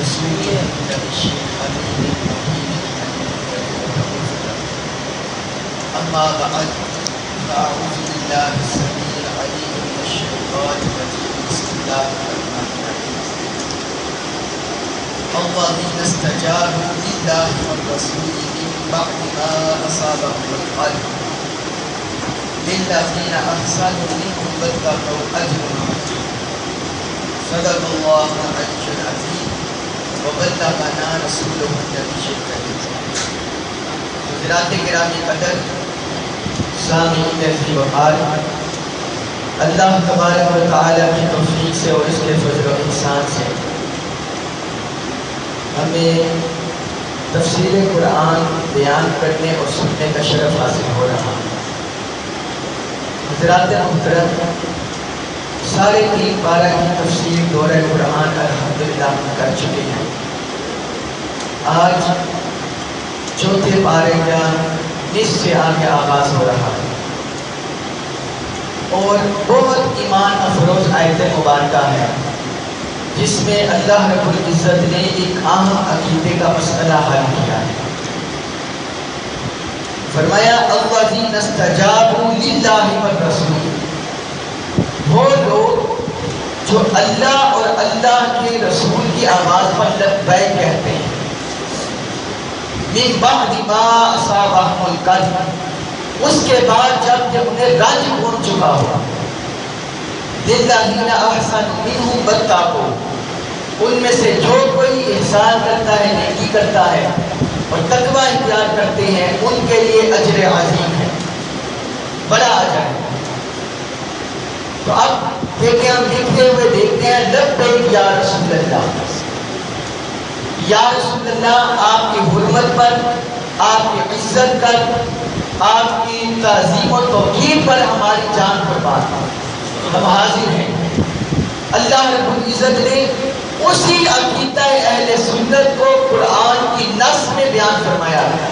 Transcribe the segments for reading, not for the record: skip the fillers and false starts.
رسوله النبي الأمين أما بعد فأعوذ بالله السميع العليم من الشيطان الرجيم بسم الله الرحمن الرحيم الذين استجابوا لله والرسول من بعد ما أصابهم القرح للذين أحسنوا منهم واتقوا أجر عظيم صدق الله العلي العظيم وبلغنا رسوله النبي الكريم. حضرات گرامی قدر، سامعین عزیز وقار، اللہ تبارک و تعالی کی توفیق سے اور اس کے فضل و احسان سے ہمیں تفسیر قرآن بیان کرنے اور سننے کا شرف حاصل ہو رہا ہے. حضرات محترم، 3.5 پارہ کی تفسیر دورہ قرآن الحمدللہ کر چکے ہیں. آج چوتھے پارے کا نصف سے آگے آغاز ہو رہا ہے اور بہت ایمان افروز آیت مبارکہ ہے جس میں اللہ رب العزت نے ایک اہم عقیدے کا مسئلہ حل کیا ہے. فرمایا الذین استجابوا للہ والرسول، وہ لوگ جو اللہ اور اللہ کے رسول کی آواز پر لبیک کہتے ہیں. من بعد ما اصابهم القرح، اس کے بعد جب انہیں رنج پہنچ چکا ہوا. للذین احسنوا منهم واتقوا، ان میں سے جو کوئی احسان کرتا ہے، نیکی کرتا ہے اور تقوی اختیار کرتے ہیں، ان کے لیے اجر عظیم ہے، بڑا اجر ہے. تو اب دیکھیں، ہم لکھتے ہوئے دیکھتے ہیں لبیک یا رسول اللہ، یا رسول اللہ، آپ کی حرمت پر، آپ کی عزت پر، آپ کی تعظیم و توقیر پر ہماری جان قربان، ہم حاضر ہیں. اللہ رب العزت نے اسی عقیدہ اہل سنت کو قرآن کی نص میں بیان فرمایا ہے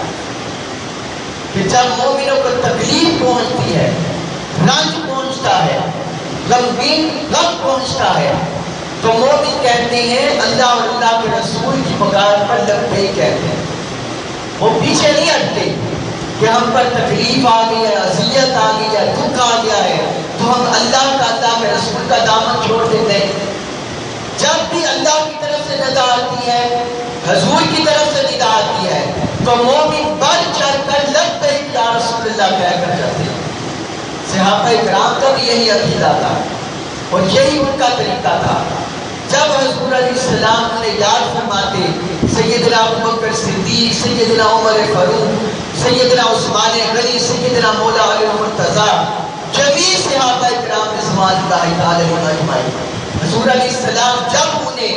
کہ جب مومنوں کو تکلیف پہنچتی ہے، رنج پہنچتا ہے، غمگین غم پہنچتا ہے، تو مومن کہتے ہیں اللہ اور اللہ کے رسول کی پکار پر لبیک کہتے ہیں. وہ پیچھے نہیں ہٹتے کہ ہم پر تکلیف آ گئی ہے، اذیت آ گئی ہے، دکھ آ گیا ہے تو ہم اللہ کا، اللہ کے رسول کا دامن چھوڑ دیتے ہیں. جب بھی اللہ کی طرف سے ندا آتی ہے، حضور کی طرف سے ندا آتی ہے، تو مومن بڑھ چڑھ کر لبیک یا رسول اللہ کہہ کر جاتے ہیں. صحابہ کرام کا بھی یہی عقیدہ تھا اور یہی ان کا طریقہ تھا. جب حضور علیہ السلام نے یاد فرماتے سیدنا ابوبکر صدیق، سیدنا عمر فاروق، سیدنا عثمان غنی، سیدنا مولا علی المرتضیٰ، جمیع صحابہ کرام رضوان اللہ تعالی علیہم اجمعین، حضور علیہ السلام جب انہیں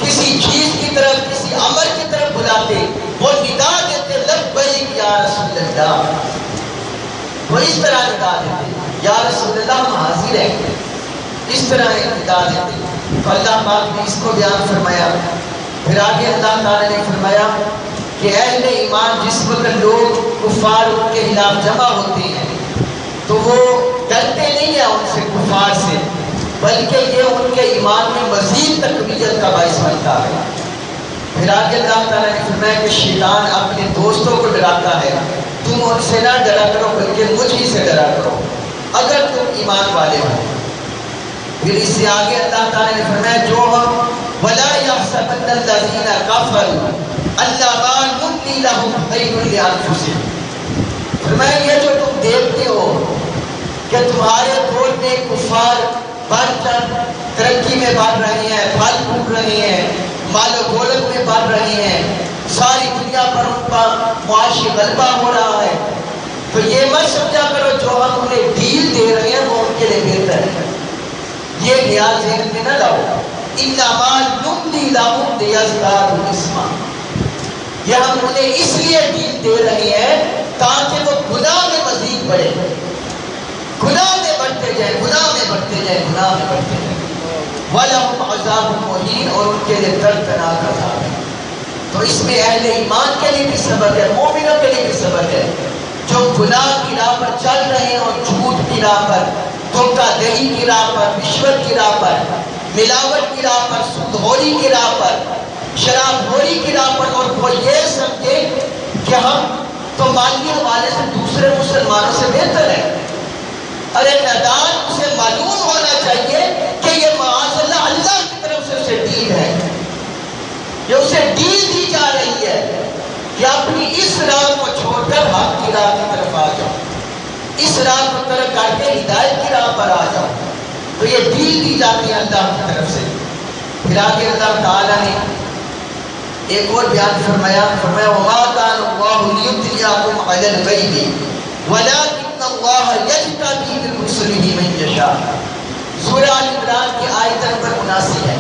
کسی چیز کی طرف، کسی امر کی طرف بلاتے، وہ ندا دیتے لبیک یا رسول اللہ. وہ اس طرح ندا دیتے یا رسول اللہ ہم حاضر ہیں، اس طرح ندا دیتے. تو اللہ پاک نے اس کو بیان فرمایا. پھر آگے اللہ تعالی نے فرمایا کہ اہل ایمان جس وقت لوگ کفار ان کے خلاف جمع ہوتے ہیں تو وہ ڈرتے نہیں ہیں ان سے، کفار سے، بلکہ یہ ان کے ایمان میں مزید تقویت کا باعث بنتا ہے. پھر آگے اللہ تعالیٰ نے فرمایا کہ شیطان اپنے دوستوں کو ڈراتا ہے، تم ان سے نہ ڈرا کرو بلکہ مجھ ہی سے ڈرا کرو اگر تم ایمان والے ہو. پھر اس سے آگے اللہ تعالیٰ نے فرمایا جو ہم وَلَا يَحْسَبَنَّ الَّذِينَ كَفَرُوا أَنَّمَا نُمْلِي لَهُمْ خَيْرٌ لِأَنفُسِهِمْ. فرمایا یہ جو تم دیکھتے ہو کہ تمہارے دور میں کفار بڑھ چڑھ ترقی میں بڑھ رہے ہیں، پھل پھول رہے ہیں، مال و دولت میں بڑھ رہے ہیں، ساری دنیا پر ان کا معاشی غلبہ ہو رہا ہے، تو یہ مت سمجھا کرو جو ہم انہیں ڈیل دے رہے ہیں وہ ان کے لیے بہتر ہے. یہ خیال ذہن میں نہ لاؤ. انما نملی لهم لیزدادوا اثما، یہ ہم انہیں اس لیے ڈیل دے رہے ہیں تاکہ وہ گناہ میں مزید بڑھے، گناہ میں بڑھتے جائیں، گناہ میں بڑھتے جائیں، گناہ میں بڑھتے جائیں. وَلَهُمْ عَذَابٌ مُهِينٌ، اور ان کے لیے دردناک عذاب ہے. تو اس میں اہل ایمان کے لیے بھی سبق ہے، مومنوں کے لیے بھی سبق ہے. جو گناہ کی راہ پر چل رہے ہیں اور جھوٹ کی راہ پر، دھوکہ دہی کی راہ پر، رشوت کی راہ پر، ملاوٹ کی راہ پر، سود خوری کی راہ پر، شراب خوری کی راہ پر، اور وہ یہ سمجھے کہ ہم تو مالی حوالے سے دوسرے مسلمانوں سے بہتر ہے۔ ارے نادان، اسے معلوم ہونا چاہیے کہ یہ معاذ اللہ اللہ کی طرف سے اسے ڈیل ہے، یہ اسے ڈیل دی جا رہی ہے کہ اپنی اس راہ کو چھوڑ کر حق کی راہ کی طرف آ جاؤ، اس راہ کو ترک کر کے ہدایت کی راہ پر آ جاؤ۔ تو یہ ڈیل دی جاتی ہے اللہ کی طرف سے۔ پھر آگے اللہ تعالیٰ نے ایک اور بیان فرمایا، وَمَا كَانَ اللَّهُ لِيُطْلِعَكُمْ عَلَى الْغَيْبِ وَلَٰكِنَّ اللَّهَ يَجْتَبِي مِن رُّسُلِهِ مَن يَشَاءُ۔ سورہ آل عمران کی آیت نمبر 79 ہے۔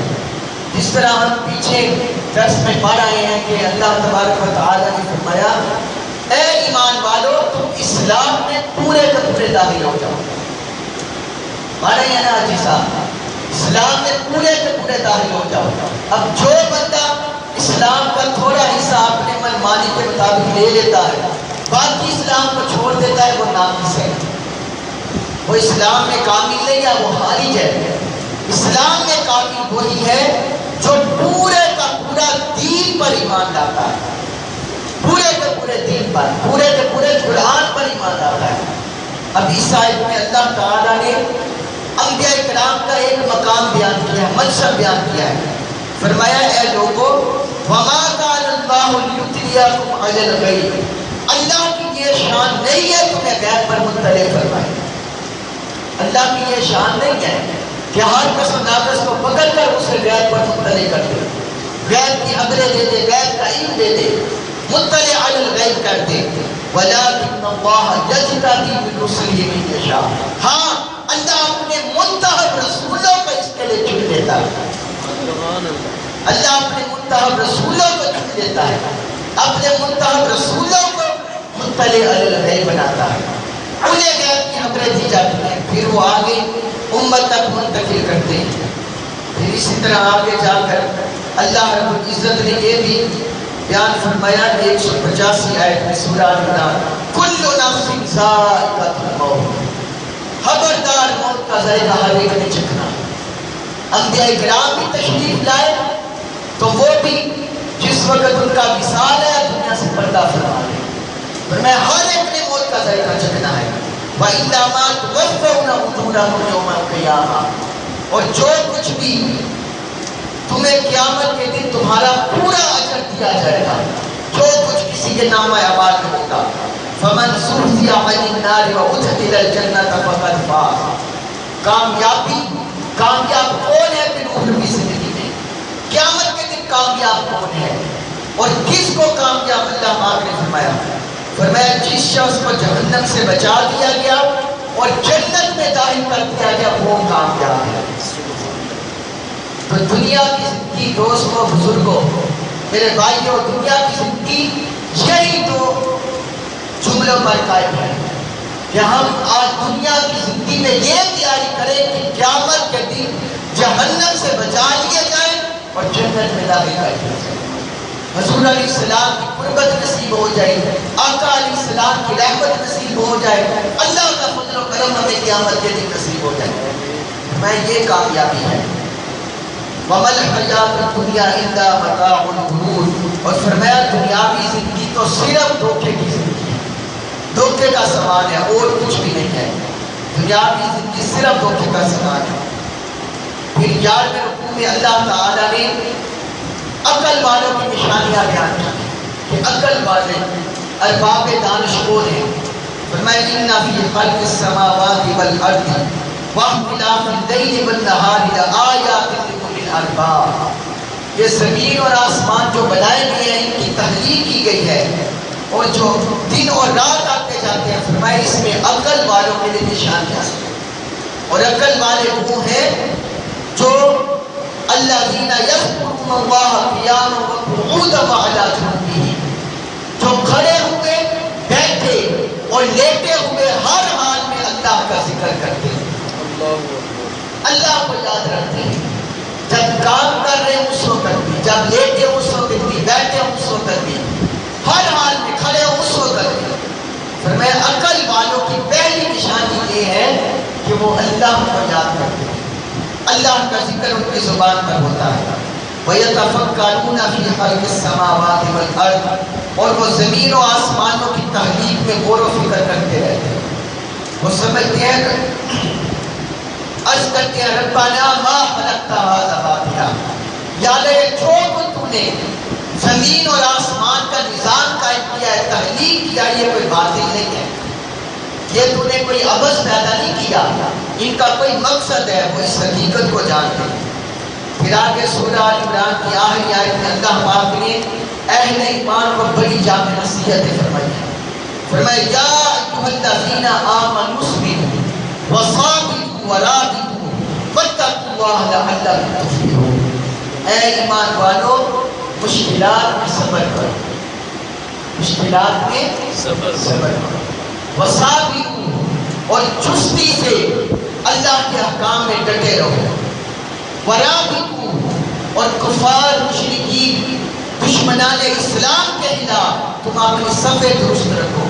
جس طرح ہم پیچھے درس میں پڑھ رہے ہیں کہ اللہ تبارک و تعالیٰ نے فرمایا، اے ایمان والو تم اسلام میں پورے کا پورے داخل ہو جاؤ۔ پڑھ رہے ہیں نا حاجی صاحب، اسلام میں پورے کے پورے داخل ہو جاؤ۔ اب جو بندہ اسلام کا تھوڑا حصہ اپنے من مانی کے مطابق لے لیتا ہے، باقی اسلام کو چھوڑ دیتا ہے، وہ ناقص ہے، وہ اسلام میں کامل نہیں ہے، وہ خارج ہے۔ اسلام میں کامل وہی ہے جو پورے کا پورا دین پر ایمان لاتا ہے، پورے کے پورے دین پر، پورے کے پورے قرآن پر ایمان لاتا ہے۔ اب اس آیت میں اللہ تعالیٰ نے انبیاء کرام کا ایک مقام بیان کیا ہے، منصب بیان کیا ہے۔ فرمایا، اے لوگوں، وَمَا كَانَ اللَّهُ لِيُطْلِعَكُمْ عَلَى الْغَيْبِ، اللہ کی یہ شان نہیں ہے تمہیں غیب پر مطلع فرمائے۔ اللہ کی یہ شان نہیں ہے کہ ہر کس و ناقص کو پکڑ کر اسے غیب پر مطلع کر دے، غیب کی خبریں دے دے، غیب کا علم دے دے، مطلع علی الغیب کر دے۔ وَلَٰكِنَّ اللَّهَ يَجْتَبِي مِن رُّسُلِهِ مَن يَشَاءُ، ہاں اللہ اپنے منتخب رسولوں کو اس کے لیے چن لیتا ہے۔ اللہ اپنے منتخب رسولوں کو چن لیتا ہے، اپنے منتخب رسولوں کو مطلع علی الغیب بناتا ہے، انہیں غیب کی خبریں دی جاتی ہیں، پھر وہ آگے امت تک منتقل کرتے ہیں۔ پھر اسی طرح آگے جا کر اللہ رب العزت نے یہ بھی بیان فرمایا 185 آیت میں سورہ عمران، کل نفس ذائقۃ الموت، خبردار موت کا ذائقہ ہر ایک نے چکھنا۔ انبیاء کرام بھی تشریف لائے تو وہ بھی جس وقت ان کا وصال ہے دنیا سے پردہ فرما لے، فرمایا ہر ایک نے موت کا ذائقہ چکھنا ہے۔ وَإِلَّا مَا تُوَفَّوْنَ أُجُورَكُمْ يَوْمَ الْقِيَامَةِ، اور جو کچھ بھی تمہیں قیامت کے دن تمہارا پورا اجر دیا جائے گا، جو کچھ کسی کے نامہ اعمال میں ہوگا۔ فَمَنْ زُحْزِحَ عَنِ النَّارِ وَأُدْخِلَ الْجَنَّةَ فَقَدْ فَازَ، کامیاب کون ہے پھر اخروی زندگی میں؟ قیامت کے دن کامیاب کون ہے؟ اور کس کو کامیاب اللہ پاک نے فرمایا جس شخص کو جہنم سے بچا دیا گیا اور جنت میں داخل کر دیا گیا وہ کامیاب ہے۔ تو دنیا کی زندگی دوستوں بزرگوں میرے بھائیوں، دنیا کی زندگی یہی دو جملوں پر قائم ہے کہ ہم آج دنیا کی زندگی میں یہ تیاری کریں کہ قیامت کے دن جہنم سے بچا لیے جائیں اور جنت میں داخل کر دیا جائے، حضور علیہ السلام کی قربت نصیب ہو جائے، آقا علیہ السلام کی رحمت نصیب ہو جائے، اللہ کا فضل و کرم ہمیں قیامت کے دن نصیب ہو جائے۔ میں یہ کامیابی ہے۔ وَمَا الْحَيَاةُ الدُّنْيَا إِلَّا مَتَاعُ الْغُرُورِ، اور فرمایا دنیاوی زندگی تو صرف دھوکے کی زندگی ہے، دھوکے کا سامان ہے اور کچھ بھی نہیں ہے۔ دنیاوی زندگی صرف دھوکے کا سامان ہے۔ پھر 11ویں رکوع میں اللہ تعالیٰ نے عقل والوں کی نشانیاں بیان کی کہ عقل والے ارباب دانش کون ہیں۔ فرمایا إِنَّ فِي خَلْقِ السَّمَاوَاتِ وَالْأَرْضِ وَاخْتِلَافِ اللَّيْلِ وَالنَّهَارِ لَآيَاتٍ لِأُولِي الْأَلْبَابِ، یہ زمین اور آسمان جو بنائے گئے ہیں ان کی تخلیق کی گئی ہے اور جو دن اور رات آتے جاتے ہیں، فرمایا اس میں عقل والوں کے لیے نشانیاں ہیں۔ اور عقل والے وہ ہیں جو الذین یذکرون اللہ قیاما وقعودا وعلی جنوبہم، جو کھڑے ہوئے بیٹھے اور لیٹے ہوئے ہر حال میں اللہ کا ذکر کرتے ہیں، اللہ کو یاد رکھتے ہیں، جب کام کر رہے ہیں اس وقت بھی، جب لیٹے اس وقت بھی، بیٹھے اس وقت بھی، ہر حال میں کھڑے اس وقت بھی۔ فرمایا عقل والوں کی پہلی نشانی یہ ہے کہ وہ اللہ کو یاد کرتے ہیں، اللہ کا ذکر ان کی زبان پر ہوتا ہے۔ وَيَتَفَكَّرُونَ فِي خَلْقِ السَّمَاوَاتِ وَالْأَرْضِ، اور وہ زمین و آسمانوں کی تخلیق میں غور و فکر کرتے رہتے ہیں. وہ سمجھتے ہیں، عرض کرتے ہیں ربنا ما خلقت هذا باطلا، یا اللہ جو تو نے زمین اور آسمان کا نظام قائم کیا ہے، تخلیق کیا، یہ کوئی باطل نہیں ہے، یہ تو نے کوئی عبث پیدا نہیں کیا، ان کا کوئی مقصد ہے، وہ اس حقیقت کو جانتے ہیں. پھر آگے سورہ آل عمران کی آخری آیت میں اللہ پاک نے اہل ایمان کو بڑی جامع نصیحتیں فرمائی ہیں. فرمایا یا ایھا الذین آمنوا اصبروا وصابروا ورابطوا واتقوا اللہ لعلکم تفلحون. اے ایمان والو، مشکلات میں صبر کرو، مشکلات میں صبر کرو، وصابروا، اور چستی سے اللہ کے احکام میں ڈٹے رہو، ورابطوا، اور کفار مشرکین دشمنان اسلام کے خلاف تم اپنی صفیں درست رکھو،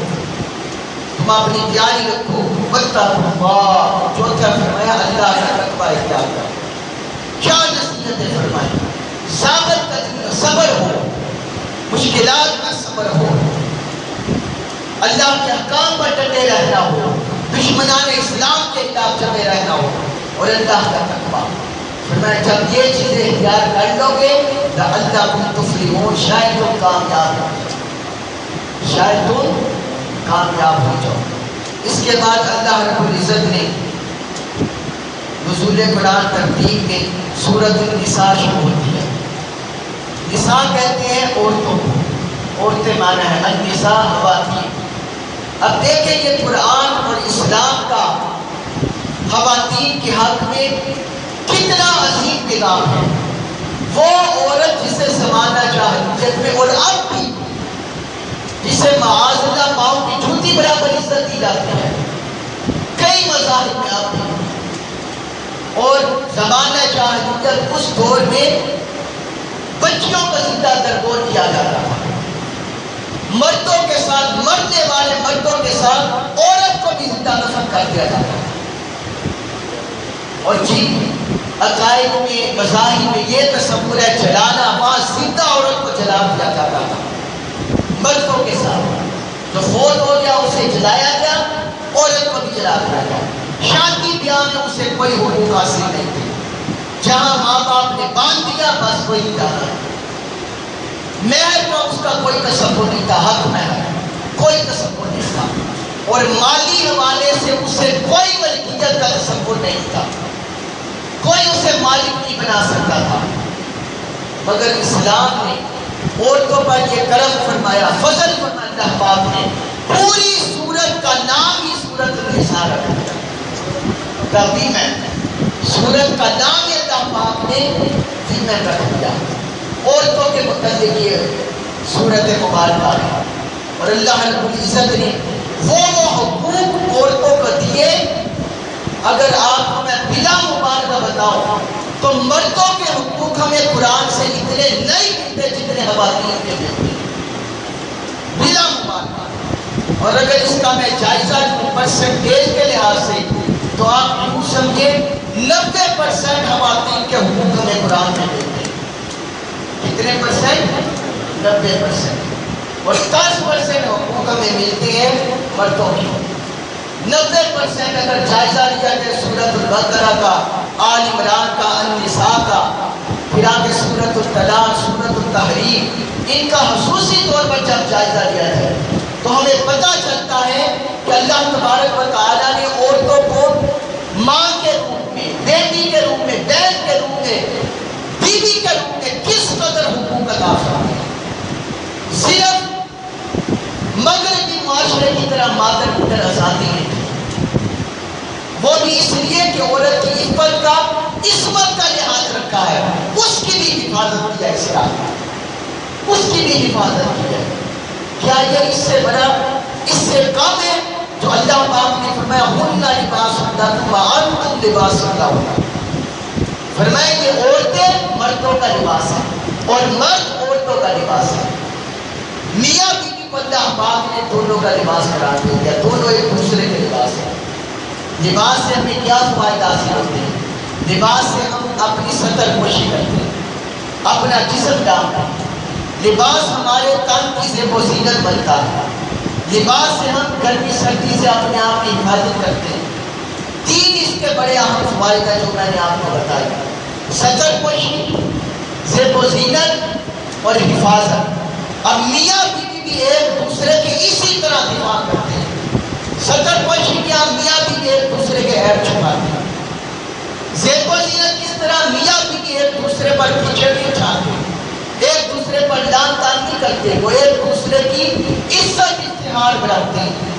تم اپنی تیاری رکھو. واتقوا اللہ، چوتھا فرمایا اللہ کا تقوی اختیار کرو. کیا نصیحتیں فرمائی؟ ثابت قدمی، صبر ہو، مشکلات کا صبر ہو، اللہ کے احکام پر ڈٹے رہنا ہو، دشمنان اسلام کے خلاف جمے رہنا ہو، اور اللہ کا تقوی. فرمایا جب یہ چیزیں اختیار کر لو گے لعلکم تفلحون، شاید تم کامیاب ہو جاؤ، شاید تم کامیاب ہو جاؤ. اس کے بعد اللہ رب العزت نے نزول قرآن ترتیب میں سورۃ النساء شروع ہوتی ہے. نساء کہتے ہیں عورتوں کو، عورتیں مانا ہے النساء خواتین. اب دیکھیں یہ قرآن اور اسلام کا خواتین کے حق میں کتنا عظیم پیغام ہے. وہ عورت جسے زمانہ جاہلیت میں اور اب بھی جسے معاذ اللہ پاؤں کی جوتی برابر عزت دی جاتی ہے کئی مذاہب میں اب بھی، اور زمانہ جاہلیت اس دور میں بچیوں کا زندہ درگور کیا جاتا تھا. مردوں کے ساتھ، مرنے والے مردوں کے ساتھ عورت کو بھی زندہ دفن کر دیا جاتا تھا. اور جن عقائد میں، مذاہب میں یہ تصور ہے جلانا، وہاں زندہ عورت کو جلا دیا جاتا تھا مردوں کے ساتھ. جو فوت ہو گیا اسے جلایا گیا، عورت کو بھی جلا دیا گیا. شادی بیاہ میں اسے کوئی حقوق حاصل نہیں تھے. جہاں ماں باپ نے باندھ دیا بس وہی جانا. مہر کا اس کا کوئی تصور نہیں تھا، حق مہر کوئی تصور نہیں تھا، اور مالی حوالے سے اسے کوئی ملکیت کا تصور نہیں تھا، کوئی اسے مالک نہیں بنا سکتا تھا. مگر اسلام نے عورتوں پر یہ کرم فرمایا، فضل فرمایا. اللہ پاک نے پوری سورت کا نام ہی سورۃ النساء رکھا. تعظیم ہے سورت کا نام ہی اللہ پاک نے تعظیم رکھ دیا. عورتوں کے متعلق یہ سورت مبارکہ ہے. اور اللہ رب العزت نے وہ حقوق عورتوں کو دیے. اگر آپ کو میں بلا مبالغہ بتاؤں تو مردوں کے حقوق ہمیں قرآن سے اتنے نہیں ملتے جتنے خواتین کے ملتے بلا مبالغہ. اور اگر اس کا میں جائزہ پرسنٹیج کے لحاظ سے تو آپ یوں سمجھے 90% خواتین کے حقوق ہمیں قرآن میں ملتے ہیں. کتنے پرسنٹ؟ 90%. اور 10% حقوق ہمیں ملتے ہیں مردوں کی. 90% اگر جائزہ لیا جائے سورۃ البقرہ کا، آل عمران کا، النساء کا، پھر آگے سورۃ الطلاق، سورۃ التحریم، ان کا خصوصی طور پر جب جائزہ لیا جائے تو ہمیں پتہ چلتا ہے کہ اللہ تبارک و تعالیٰ نے عورتوں کو ماں کے روپ میں، بیٹی کے روپ میں، بہن کے روپ میں، بیوی کے روپ میں کس قدر حقوق عطا فرمائے. صرف مغربی معاشرے کی طرح مادر کی طرح آزادی نہیں تھی، وہ بھی اس لیے کہ عورت کی عفت کا، عصمت کا لحاظ رکھا ہے. اس کی بھی حفاظت کی ہے اسلام نے، اس کی بھی حفاظت کی ہے. کیا یہ اس سے بڑا، اس سے کم ہے جو اللہ پاک نے فرمایا ہن لباس لکم وانتم لباس لہن. فرمایا یہ عورتیں مردوں کا لباس ہے اور مرد عورتوں کا لباس ہے. میاں بیوی کو اللہ پاک نے دونوں کا لباس قرار دے دیا، دونوں ایک دوسرے کے لباس ہیں. لباس سے ہمیں کیا فوائد حاصل ہوتے ہیں؟ لباس سے ہم اپنی سطر پوشی کرتے ہیں، اپنا جسم ڈھانپتے ہیں. لباس ہمارے تن کی زیب و زینت بنتا ہے. لباس سے ہم گرمی سردی سے اپنے آپ کی حفاظت کرتے ہیں. تین اس کے بڑے اہم فوائد ہیں جو میں نے آپ کو بتائی. سطر پوشی، زیب و زینت اور حفاظت. اب میاں بیوی بھی ایک دوسرے کے اسی طرح دفاع کرتے ہیں. سطر پوشی کیا میاں بیوی ایک دوسرے کے عیب چھپاتے ہیں. زیب و زینت کس طرح میاں بیوی ایک دوسرے پر کیچڑ نہیں اٹھاتے، ایک دوسرے پر لان تان نہیں کرتے، وہ ایک دوسرے کی عزت اشتہار بڑھاتے ہیں،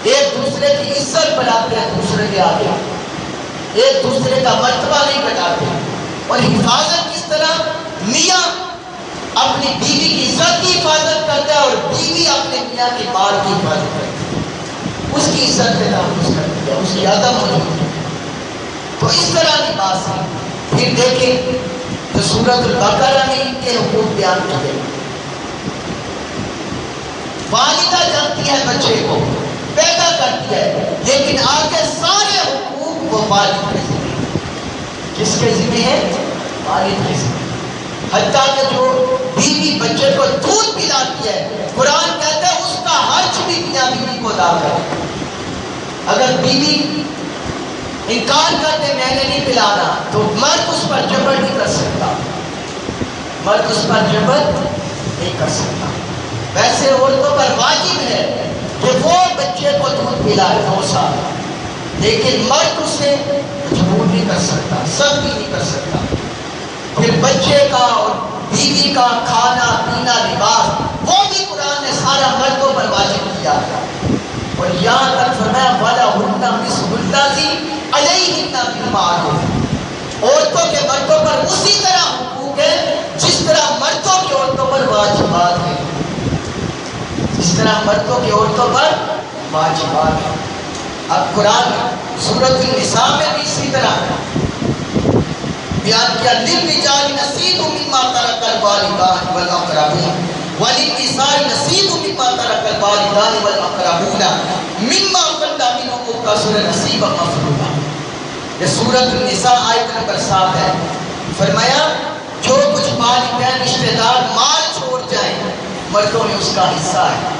ایک دوسرے کی عزت بڑھاتے ہیں دوسرے کے آگے، ایک دوسرے کا مرتبہ نہیں بڑھاتے. اور حفاظت کس طرح میاں اپنی بیوی کی عزت کی حفاظت کرتا ہے اور بیوی اپنے میاں کی مال کی حفاظت کرتی ہے، اس کی عزت سے تحفظ کرتی ہے، اس کی عدم موجود ہے. تو اس طرح کی بات ہے. پھر دیکھیں تو سورۃ البقرہ میں ان کے حقوق بیان کیے گئے. والدہ جانتی ہے بچے کو، پیدا کرتی ہے، لیکن آگے سارے حقوق وہ والد کے ذمہ ہیں. کس کے ذمہ ہے؟ والد کے ذمہ. حتیٰ کہ جو بیوی بچے کو دودھ پلاتی ہے، قرآن کہتا ہے اس کا حج بھی میاں بیوی کو ادا کرے. اگر بیوی انکار کرتے میں نے نہیں پلانا تو مرد اس پر جبر نہیں کر سکتا، مرد اس پر جبر نہیں کر سکتا. ویسے عورتوں پر واجب ہے کہ وہ بچے کو دودھ پلائے 2 سال، لیکن مرد اسے مجبور نہیں کر سکتا، سب بھی نہیں کر سکتا. پھر بچے کا اور بیوی کا کھانا پینا لباس وہ بھی قرآن نے سارا مردوں پر واجب کیا. اور یہاں تک فرمایا وَلَهُنَّ مِثْلُ الَّذِي عَلَيْهِنَّ بِالْمَعْرُوفِ. عورتوں کے مردوں پر اسی طرح حقوق ہے جس طرح مردوں کی عورتوں پر واجبات ہیں، جس طرح مردوں کی عورتوں پر واجبات ہیں. اب قرآن سورۃ النساء میں بھی اسی طرح بیان کیا لِلرِّجَالِ نَصِیبٌ مِّمَّا تَرَکَ الْوَالِدَانِ وَالْأَقْرَبُونَ وَلِلنِّسَاءِ نَصِیبٌ مِّمَّا تَرَکَ الْوَالِدَانِ وَالْأَقْرَبُونَ مِّمَّا قَلَّ مِنْهُ أَوْ كَثُرَ نَصِیبًا مَّفْرُوضًا. یہ سورۃ النساء آیت نمبر 7 ہے. فرمایا جو کچھ والدین رشتہ دار مال چھوڑ جائیں مردوں میں اس کا حصہ ہے،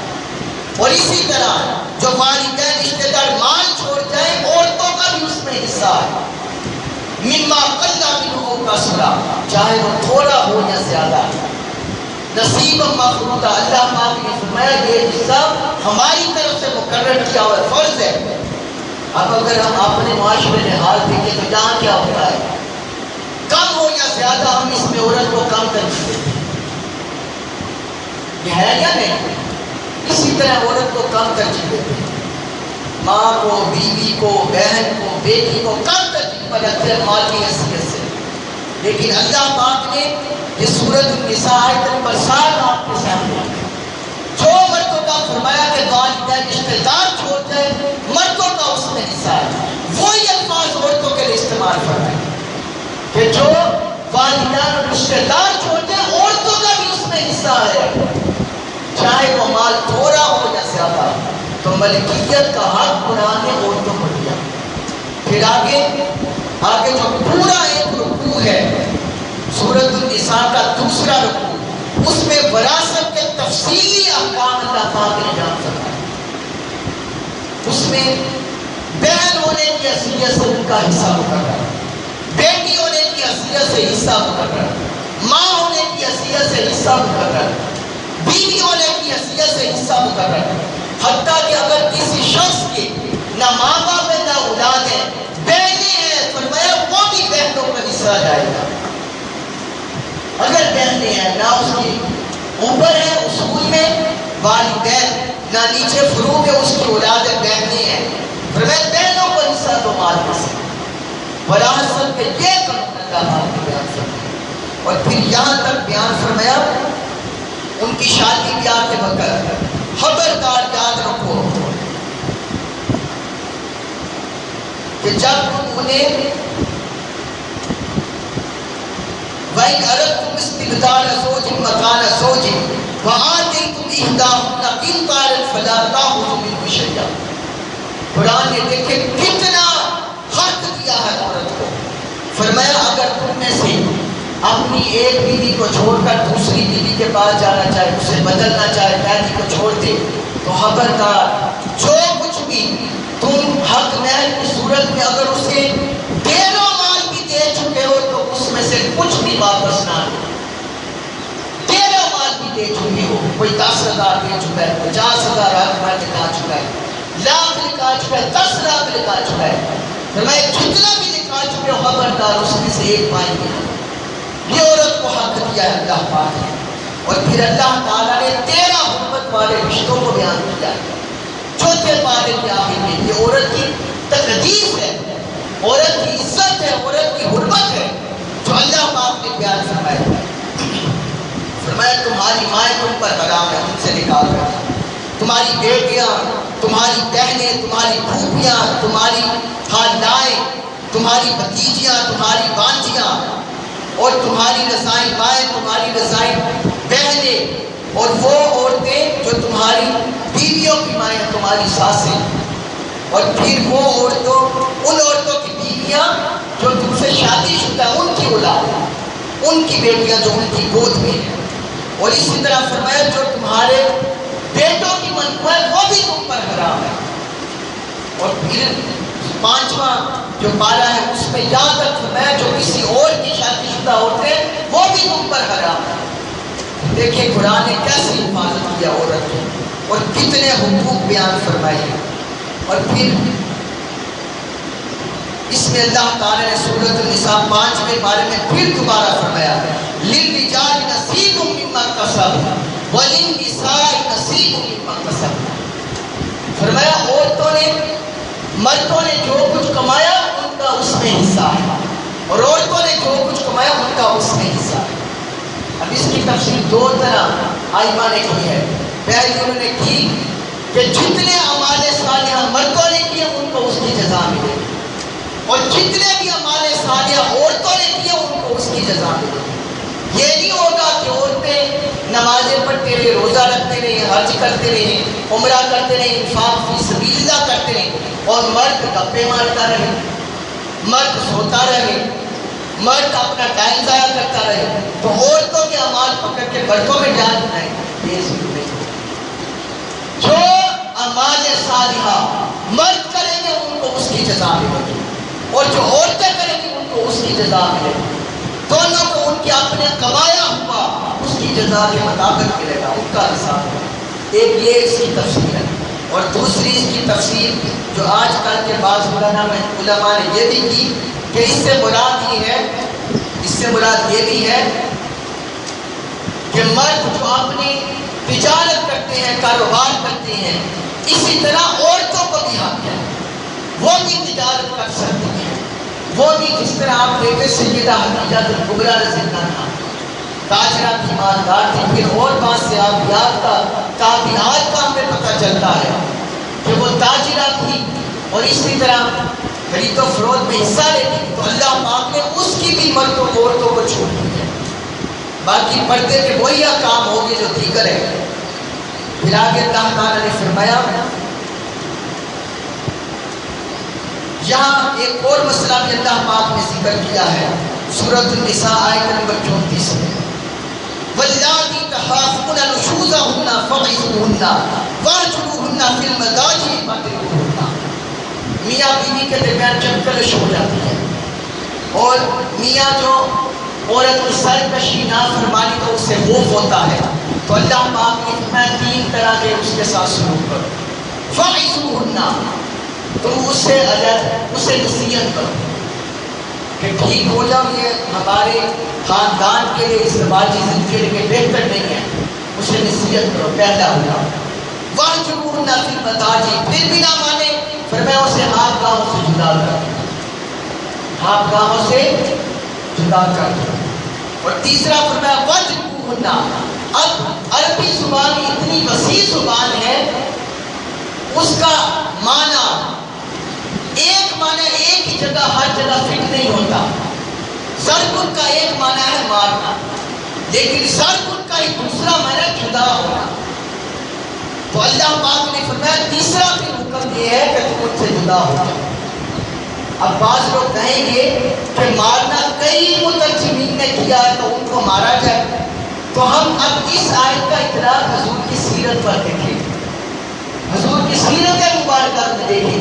اور اسی طرح جو والدین رشتہ دار مال چھوڑ جائیں عورتوں کا بھی اس میں حصہ ہے. مما قل منه کثر، چاہے وہ تھوڑا ہو یا زیادہ. نصیب مفروضہ، اللہ پاک نے فرمایا یہ حصہ ہماری طرف سے مقرر کیا ہوا فرض ہے. اب اگر ہم اپنے معاشرے میں حال دیکھیں تو یہاں کیا ہوتا ہے، کم ہو یا زیادہ ہم اس میں عورت کو کم ترجیح دیتے ہیں. یہ ہے یا نہیں؟ اسی طرح عورت کو کم ترجیح دیتے ہیں، ماں کو، بیوی کو، بہن کو، بیٹی کو کم ترجیح پر رکھتے ہیں مالی حیثیت سے. لیکن اللہ پاک نے یہ سورۃ النساء آیت نمبر 7 آپ کے سامنے جو مردوں کا فرمایا کہ والدین رشتہ دار چھوڑ جائے مردوں کا اس میں حصہ ہے، وہی الفاظ عورتوں کے لیے استعمال فرمائے کہ جو والدین رشتہ دار چھوڑ جائے عورتوں کا بھی اس میں حصہ ہے، چاہے وہ مال تھوڑا ہو یا زیادہ. تو ملکیت کا حق قرآن نے عورتوں کو دیا. پھر آگے جو پورا ایک رکوع ہے سورۃ النساء کا دوسرا رکوع، اس میں وراثت کے تفصیلی احکام اللہ پاک نے بیان فرمائے. اس میں بہن ہونے کی حیثیت سے ان کا حصہ مقرر، بیٹی ہونے کی حیثیت سے حصہ مقرر، ماں ہونے کی حیثیت سے حصہ مقرر، بیوی ہونے کی حیثیت سے حصہ مقرر. حتیٰ کہ اگر کسی شخص کی نہ ماں باپ ہے نہ اولاد ہے، بہنیں ہیں، فرمایا وہ بھی بہنوں کا حصہ جائے گا. اگر بہنیں ہیں نہ اس کی اوپر ہے اصول میں والدین، نہ نیچے فروغ ہے اس کی اولاد ہے، بہنیں ہیں، فرمایا بہنوں کو حصہ تو مال میں سے. وراثت کے یہ قانون اللہ پاک نے بیان فرمایا. اور پھر یہاں تک بیان فرمایا ان کی شادی بیاہ کے وقت خبردار یاد رکھو کہ جب تم انہیں وَإِنْ أَرَدْتُمْ اسْتِبْدَالَ زَوْجٍ مَكَانَ زَوْجٍ وَآتَيْتُمْ إِحْدَاهُنَّ قِنطَارًا فَلَا تَأْخُذُوا مِنْهُ شَيْئًا. قرآن نے دیکھے کتنا حق دیا ہے عورت کو. فرمایا اگر تم میں سے اپنی ایک کو چھوڑ کر دوسری بیوی کے پاس جانا چاہے، اسے بدلنا چاہے، پہلی کو چھوڑ دے تو خبردار، جو کچھ بھی تم حق محل کی صورت میں اگر اسے ڈیروں مال بھی دے چکے ہو تو اس میں سے کچھ بھی واپس نہ دو۔ ڈیروں مال بھی دے چکے ہو، کوئی 10,000 دے چکا ہے، 50,000 حق محل لکھا چکا ہے، لاکھ لکھا چکا ہے، 10 لاکھ لکھا چکا ہے، میں جتنا بھی لکھا چکے ہو خبردار اس میں سے ایک پائیں گے۔ یہ عورت کو حق دیا ہے اللہ پاک نے، اور پھر اللہ تعالیٰ نے 13 حرمت والے رشتوں کو بیان کیا ہے۔ چوتھے پارے کے آخر میں یہ عورت کی تقدیس ہے، عورت کی عزت ہے، عورت کی حرمت ہے جو اللہ پاک نے بیان فرمایا۔ فرمایا تمہاری مائیں تم پر حرام ہے، ان سے نکال کر، تمہاری بیٹیاں، تمہاری بہنیں، تمہاری پھوپھیاں، تمہاری خالائیں، تمہاری بھتیجیاں، تمہاری بانجیاں، اور تمہاری رضائیں مائیں، تمہاری رضائیں بہنیں، اور وہ عورتیں جو تمہاری بیویوں کی مائیں، تمہاری ساسیں، اور پھر وہ عورتوں، ان عورتوں کی بیویاں جو تم سے شادی شدہ، ان کی اولاد، ان کی بیٹیاں جو ان کی گود میں ہیں، اور اسی طرح فرمایا جو تمہارے بیٹوں کی منقوہ ہے وہ بھی تم پر حرام ہے۔ اور پھر 5واں جو پارا ہے اس میں یاد تک فرمایا جو کسی اور کی شادی شدہ عورتیں وہ بھی تم پر حرام ہے۔ دیکھیں قرآن نے کیسے حفاظت کیا عورت کی اور کتنے حقوق بیان فرمائے۔ اور پھر اس میں اللہ تعالی نے سورۃ النساء 5ویں پارے میں پھر دوبارہ فرمایا للرجال نصیب مما اکتسبوا وللنساء نصیب مما اکتسبن۔ فرمایا عورتوں نے، مردوں نے جو کچھ کمایا ان کا اس میں حصہ ہے، اور عورتوں نے جو کچھ کمایا ان کا اس میں حصہ ہے۔ اب اس کی تفصیل 2 طرح آئمہ نے کی ہے۔ پہلی انہوں نے کی کہ جتنے اعمال صالحہ مردوں نے کیے ان کو اس کی جزا ملے، اور جتنے بھی اعمال صالحہ عورتوں نے کیے ان کو اس کی جزا ملے۔ یہ نہیں ہوگا کہ عورتیں نمازیں پڑھتے رہے، روزہ رکھتے رہے، حج کرتے رہے، عمرہ کرتے رہے، انفاق فی سبیل اللہ کرتے رہے، اور مرد گپے مارتا رہے، مرد سوتا رہے، مرد اپنا ٹائم ضائع کرتا رہے، تو عورتوں کے اعمال پکڑ کے مردوں میں ڈال دیں، یہ ضرور نہیں۔ جو اعمال صالحہ مرد کریں گے ان کو اس کی جزا ملے گی، اور جو عورتیں کریں گی ان کو اس کی جزا ملے گی۔ دونوں کو ان کے اپنے کمایا ہوا اس کی جزا کے مطابق ملے گا، ان کا حساب ہے۔ ایک یہ اس کی تفسیر ہے، اور دوسری اس کی تفسیر جو آج کل کے بعض علماء نے یہ بھی کی کہ اس سے مراد یہ بھی ہے کہ مرد جو اپنی تجارت کرتے ہیں، کاروبار کرتے ہیں، اسی طرح عورتوں کو بھی حق ہے، وہ بھی تجارت کر سکتی ہیں، وہ بھی جس طرح آپ دیکھیں سیدہ خدیجہ کبریٰ رضی اللہ عنہا تاجرہ کی ایماندار تھی۔ پھر اور بات سے تابعات کا ہمیں پتہ چلتا ہے کہ وہ تاجرہ تھی، اور اسی طرح خرید و فروخت میں حصہ لیتی تھی، تو اللہ پاک نے اس کی بھی مردوں عورتوں کو چھوٹ دی ہے۔ باقی پردے کے وہی کام ہوگے جو دیگر ہے۔ پھر آگے اللہ تعالیٰ نے فرمایا یہاں ایک اور مسئلہ بھی اللہ پاک نے ذکر کیا ہے سورۃ النساء آیت نمبر 34 میں، وَاللَّاتِي تَخَافُونَ نُشُوزَهُنَّ فَعِظُوهُنَّ وَاهْجُرُوهُنَّ فِي الْمَضَاجِعِ وَاضْرِبُوهُنَّ۔ میاں بیوی کے درمیان جب کلش ہو جاتی ہے، اور میاں جو عورت کی سرکشی نافرمانی تو اس سے خوف ہوتا ہے، تو اللہ پاک نے فرمایا 3 طرح کے اس کے ساتھ سلوک کرو۔ فَعِظُوهُنَّ، تم اسے نصیحت کرو کہ ٹھیک ہو جاؤ، یہ ہمارے خاندان کے لیے، اس سماجی زندگی کے لیے بہتر نہیں ہے، اسے نصیحت کرو، پہلا ہو جاؤ۔ وَاهْجُرُوهُنَّ فِي الْمَضَاجِعِ، پھر بھی نہ مانے، فرمایا اسے ہاتھ گاہوں سے جدا کر دو، ہاتھ گاہوں سے جدا کر دو۔ اور تیسرا فرمایا وَاضْرِبُوهُنَّ۔ اب عربی زبان اتنی وسیع زبان ہے، اس کا معنی ایک ہی جگہ ہر جگہ فٹ نہیں ہوتا۔ ضرب کا ایک معنی ہے مارنا، لیکن ضرب کا ایک دوسرا معنی جدا ہونا۔ تو اللہ پاک نے فرمایا تیسرا پھر حکم یہ ہے کہ تم ان سے جدا ہو جاؤ۔ اب بعض لوگ کہیں گے کہ مارنا کئی مترجمین نے کیا ہے تو ان کو مارا جائے، تو ہم اب اس آیت کا اطلاق حضور کی سیرت پر دیکھیں، حضور کی سیرت مبارکہ میں دیکھیں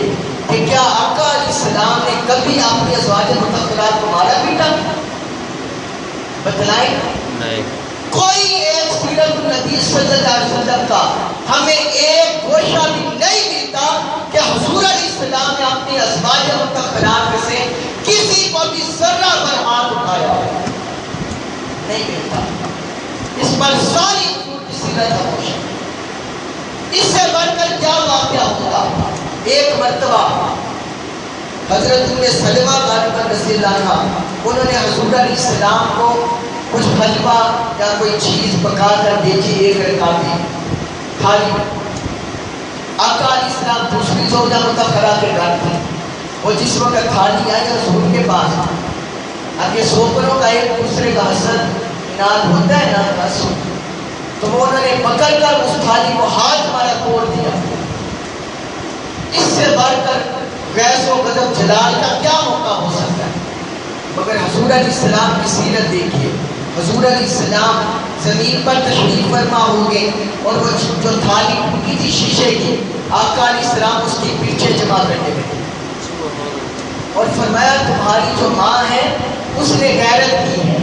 کہ کیا آقا علیہ السلام نے کبھی اپنی ازواج مطہرات کو مارا پیٹا؟ بتلائیں نہیں۔ کوئی ایک سیرت النبی صلی اللہ علیہ وسلم کا ہمیں ایک گوشہ بھی نہیں ملتا کہ حضور علیہ السلام نے اپنی ازواج مطہرات میں سے کسی کو بھی ذرہ پر ہاتھ اٹھایا نہیں ملتا۔ اس پر ساری حضور کی سیرت خاموش ہے۔ اس سے بڑھ کر کیا واقعہ ہوگا؟ ایک مرتبہ حضرت ام سلمہ غالباً رضی اللہ عنہا انہوں نے حضور علیہ السلام کو کچھ حلوہ یا کوئی چیز پکا کر دیکھی، ایک رکعتی کھالی۔ آقا علیہ السلام دوسری زوجہ مطہرہ کے گھر تھی، وہ جس وقت کھالی آئی حضور کے پاس، اب یہ سوپروں کا ایک دوسرے کا حسد اناد ہوتا ہے نا، حسد، تو وہ انہوں نے پکڑ کر اس تھالی کو ہاتھ مارا، توڑ دیا۔ اس سے بڑھ کر غیظ و غضب جلال کا کیا موقع ہو سکتا ہے؟ مگر حضور علیہ السلام کی سیرت دیکھیے، حضور علیہ السلام زمین پر تشریف فرما ہو گئے اور وہ جو تھالی ٹوٹی تھی شیشے کی، آقا علیہ السلام اس کے پیچھے جمع کرنے لگے اور فرمایا تمہاری جو ماں ہے اس نے غیرت کی ہے،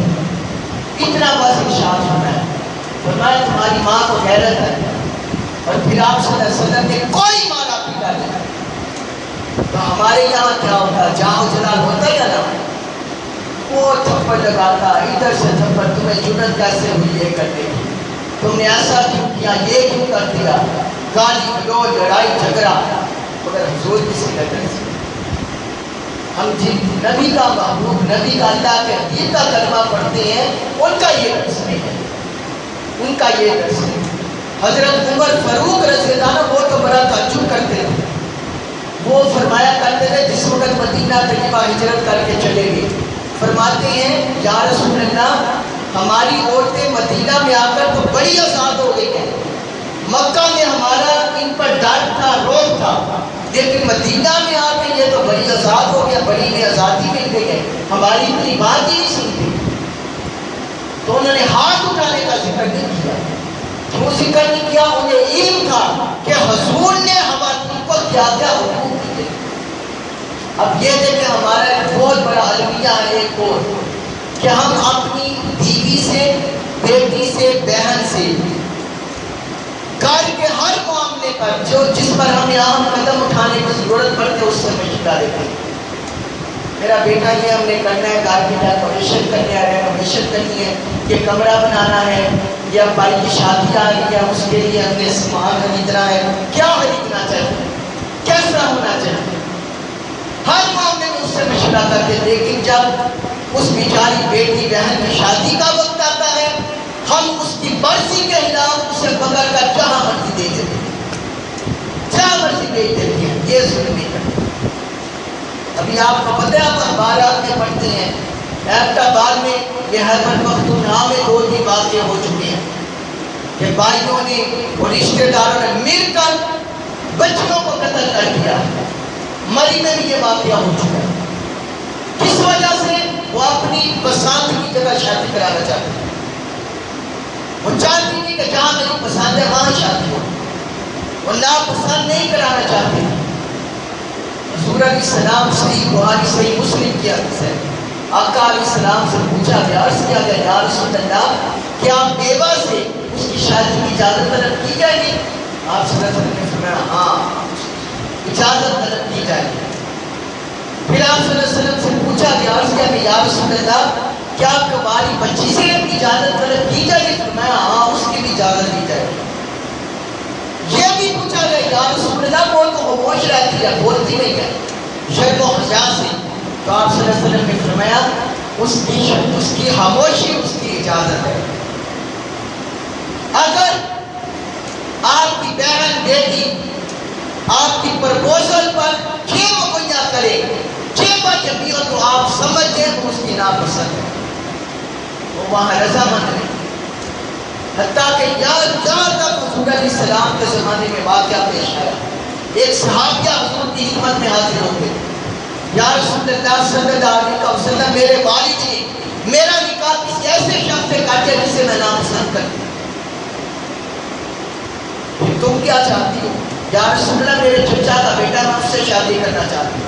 اتنا بس ارشاد فرمایا، فرمایا تمہاری ماں کو غیرت ہے۔ اور پھر آپ صلی اللہ علیہ وسلم نے کوئی مارا پیٹا نہیں۔ تو ہمارے یہاں کیا ہوتا، جاؤ جلال ہوتا ہے نا، وہ تھپڑ لگاتا، ادھر سے تھپڑ، تمہیں جرت کیسے ہوئی یہ کرنے کی، تم نے ایسا کیوں کیا، یہ کیوں کر دیا، گالی گلوچ، لڑائی جھگڑا۔ مگر حضور کی سیرت ہے، ہم جن نبی کا محبوب، نبی کا اللہ کے حبیب کا کلمہ پڑھتے ہیں، ان کا یہ درس نہیں ہے، ان کا یہ درس ہے۔ حضرت عمر فاروق رضی اللہ عنہ وہ تو بڑا تعجب کرتے تھے، وہ فرمایا کرتے تھے جس وقت مدینہ طیبہ ہجرت کر کے چلے گئے، فرماتے ہیں یا رسول اللہ ہماری عورتیں مدینہ میں آ کر تو بڑی آزاد ہو گئی ہیں، مکہ میں ہمارا ان پر ڈر تھا، روک تھا، لیکن مدینہ میں آ کے یہ تو بڑی آزاد ہو گیا، بڑی انہیں آزادی مل گئی ہے، ہماری کوئی بات ہی نہیں سنتی۔ تو انہوں نے ہاتھ اٹھانے کا ذکر نہیں کیا، کیوں ذکر نہیں کیا؟ انہیں علم تھا کہ حضور نے ہمارے کو کیا کیا حقوق دیے۔ اب یہ دیکھیں ہمارا ایک بہت بڑا المیہ ہے ایک اور، کہ ہم اپنی بیوی سے، بیٹی سے، بہن سے، گھر کے ہر معاملے پر جس پر ہمیں اہم قدم اٹھانے کی ضرورت پڑتی ہے اس سے مشورہ دیتے ہیں۔ میرا بیٹا یہ ہم نے کرنا ہے، گھر کی ڈیکوریشن کرنی ہے، رینوویشن کرنی ہے، یہ کمرہ بنانا ہے، یا بھائی کی شادی آ رہی ہے اس کے لیے ہم نے سامان خریدنا ہے، کیا خریدنا چاہیے، کیسا ہونا چاہیے، ہر معاملے میں اس سے مشورہ کرتے۔ لیکن جب اس بیچاری بیٹی بہن کی شادی کا وقت آتا ہے، ہم اس کی مرضی کے خلاف اسے پکڑ کر جہاں مرضی دے دیتے ہیں، جہاں مرضی بھیج دیتے ہیں، یہ ظلم نہیں کرتے۔ ابھی آپ کو پتہ ہے، آپ اخبارات میں پڑھتے ہیں، احمدآباد میں یہ خیبر پختونخوا میں 2 واقعے ہو چکے ہیں کہ بھائیوں نے اور رشتہ داروں نے مل کر بچوں کو قتل کر دیا۔ مری میں بھی یہ واقعہ ہو چکا ہے۔ کس وجہ سے؟ وہ اپنی پسند کی جگہ شادی کرانا چاہتے ہیں، وہ چاہتی تھی کہ جہاں میری پسند ہے وہاں شادی ہو، وہ ناپسند نہیں کرانا چاہتے۔ حضور علیہ السلام صحیح بخاری صحیح مسلم کی حدیث ہے، آقا علیہ السلام سے پوچھا گیا، عرض کیا گیا یا رسول اللہ کیا بیوہ سے اس کی شادی کی اجازت طلب کی جائے گی؟ آپ صلی اللہ علیہ وسلم نے فرمایا ہاں اجازت طلب کی جائے گی۔ پھر آپ صلی اللہ علیہ وسلم سے پوچھا گیا، عرض کیا کہ یا رسول اللہ کیا آپ کو ہماری بچی سے اجازت طلب کی جائے گی؟ فرمایا ہاں اس کی بھی اجازت دی جائے گی۔ یہ بھی پوچھا گیا یا رسول اللہ وہ تو خاموش رہتی ہے، بولتی نہیں ہے، شرم و حیا سے، تو آپ صلی اللہ علیہ وسلم نے فرمایا اس کی خاموشی اس کی اجازت ہے۔ اگر آپ کی بہن بیٹی آپ کی پرپوزل پر کیوں مقیہ کرے، جب بھی ہو تو آپ سمجھیں تو اس کی ناپسند ہے، وہ وہاں رضامند نہیں۔ حتیٰ کہ یہاں تک حضور علیہ السلام کے زمانے میں واقعہ پیش آیا، ایک صحابیہ حضور کی خدمت میں حاضر ہو گئے، یا رسول اللہ صلی اللہ علیہ وسلم میرے والد نے میرا نکاح کسی ایسے شخص سے کاٹے جسے میں ناپسند کرتی ہوں، تم کیا چاہتی ہو؟ یا رسول اللہ میرے چچا کا بیٹا میں اس سے شادی کرنا چاہتی ہوں۔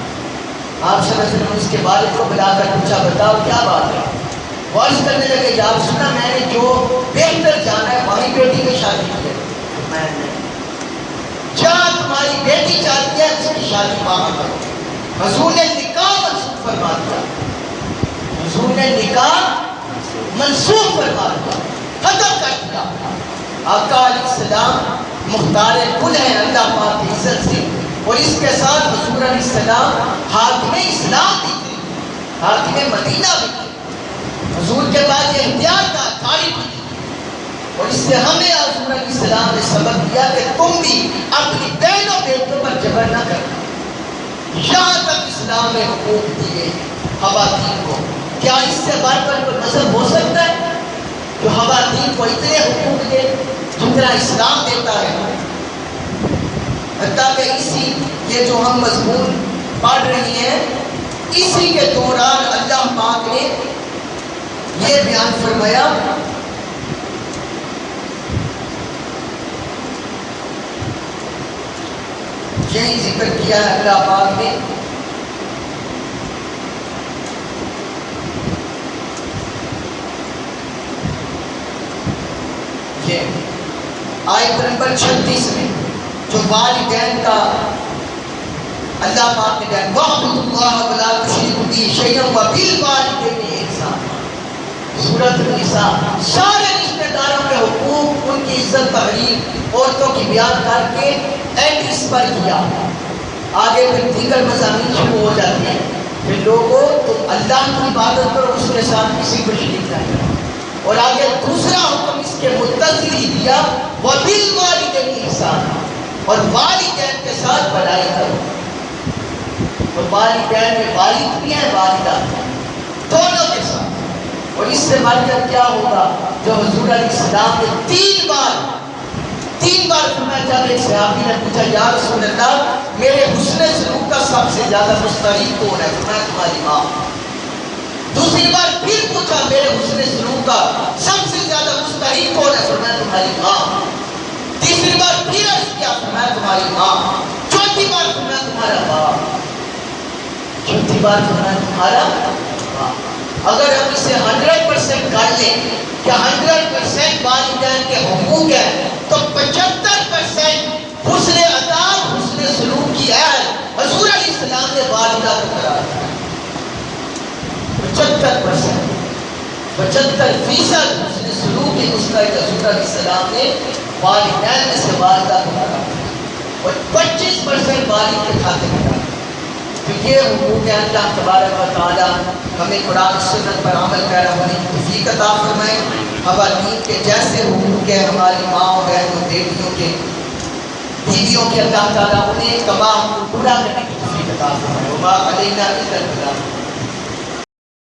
آپ صلی اللہ علیہ وسلم اس کے والد کو بلا کر پوچھا بتاؤ کیا بات ہے؟ وہ عرض کرنے لگے یا رسول اللہ میں نے جو بہتر جانا ہے وہیں بیٹی کی شادی کی ہے۔ میں نے جہاں تمہاری بیٹی چاہتی ہے اس کی شادی وہاں کرو۔ حضور نے نکاح منسوخ فرما دیا، حضور نے نکاح منسوخ فرما دیا، ختم کر دیا۔ آقا علیہ السلام مختار کل ہے اللہ پاک کی عزت سے، اور اس کے ساتھ حضور علیہ السلام حاکم اسلام بھی تھے، حاکم مدینہ بھی تھے۔ حضور کے بعد یہ اختیار تھا تاریخ کی، اور اس سے ہمیں حضور علیہ السلام نے سبق دیا کہ تم بھی اپنی بہنوں بیٹوں پر جبر نہ کرنا۔ یہاں تک اسلام میں حقوق دیے خواتین کو، کیا اس سے بڑھ کر کوئی مذہب ہو سکتا ہے جو خواتین کو اتنے حقوق دے جتنا اسلام دیتا ہے؟ حتیٰ کہ اسی یہ جو ہم مضمون پڑھ رہی ہیں اسی کے دوران اللہ پاک نے یہ بیان فرمایا یہی ذکر کیا ہے اللہ پاک نے یہ آیت نمبر 36 میں جو والدین کا اللہ پاک نے کہا وَاعْبُدُوا اللَّهَ وَلَا تُشْرِكُوا بِهِ شَيْئًا وَبِالْوَالِدَيْنِ إِحْسَانًا۔ سورۃ النساء سارے رشتہ داروں کے حقوق، ان کی عزت تعریف عورتوں کی بیان کر کے اینڈ اس پر کیا۔ آگے پھر دیگر مضامین شروع ہو جاتے ہیں، پھر لوگوں تم اللہ کی عبادت کرو، اس کے ساتھ کسی کو شریک نہ کرو، اور آگے دوسرا حکم اس کے متصل ہی دیا وَبِالْوَالِدَيْنِ إِحْسَانًا، اور والدین کے ساتھ بھلائی کرو۔ اور والدین میں والد بھی ہیں والدہ دونوں کے ساتھ، اور اس سے بڑھ کر کیا ہوگا جو حضور علیہ السلام نے تین بار فرمایا، جب ایک صحابی نے پوچھا یا رسول اللہ میرے حسن سلوک کا سب سے زیادہ مستحق کون ہے؟ فرمایا تمہاری ماں۔ دوسری بار پھر پوچھا میرے حسن سلوک کا سب سے زیادہ مستحق کون ہے؟ فرمایا تمہاری ماں۔ تیسری بار پھر عرض کیا، فرمایا تمہاری ماں۔ چوتھی بار فرمایا تمہارا باپ۔ چوتھی بار فرمایا تمہارا باپ۔ اگر ہم اسے 100% کر لیں کہ 100% والدین کے حقوق ہیں تو 75% حسن اداب حسن سلوک کی اہل حضور علیہ السلام نے والدہ کو قرار دیا۔ 75% حسن سلوک کی مستحق حضور علیہ السلام نے والدین میں سے والدہ کو قرار دیا، اور 25% والد کے کھاتے میں ڈالا۔ تو یہ حقوق ہے، اللہ تبارک و تعالی ہمیں قرآن سنت پر عمل پیرا ہونے کی توفیق عطا فرمائے۔ خواتین کے جیسے حقوق ہیں ہماری ماں بہنوں بیٹیوں کے بیویوں کے، اللہ تعالیٰ انہیں تمام پورا کرنے کی توفیق عطا فرمائے۔ وما علینا الا البلاغ۔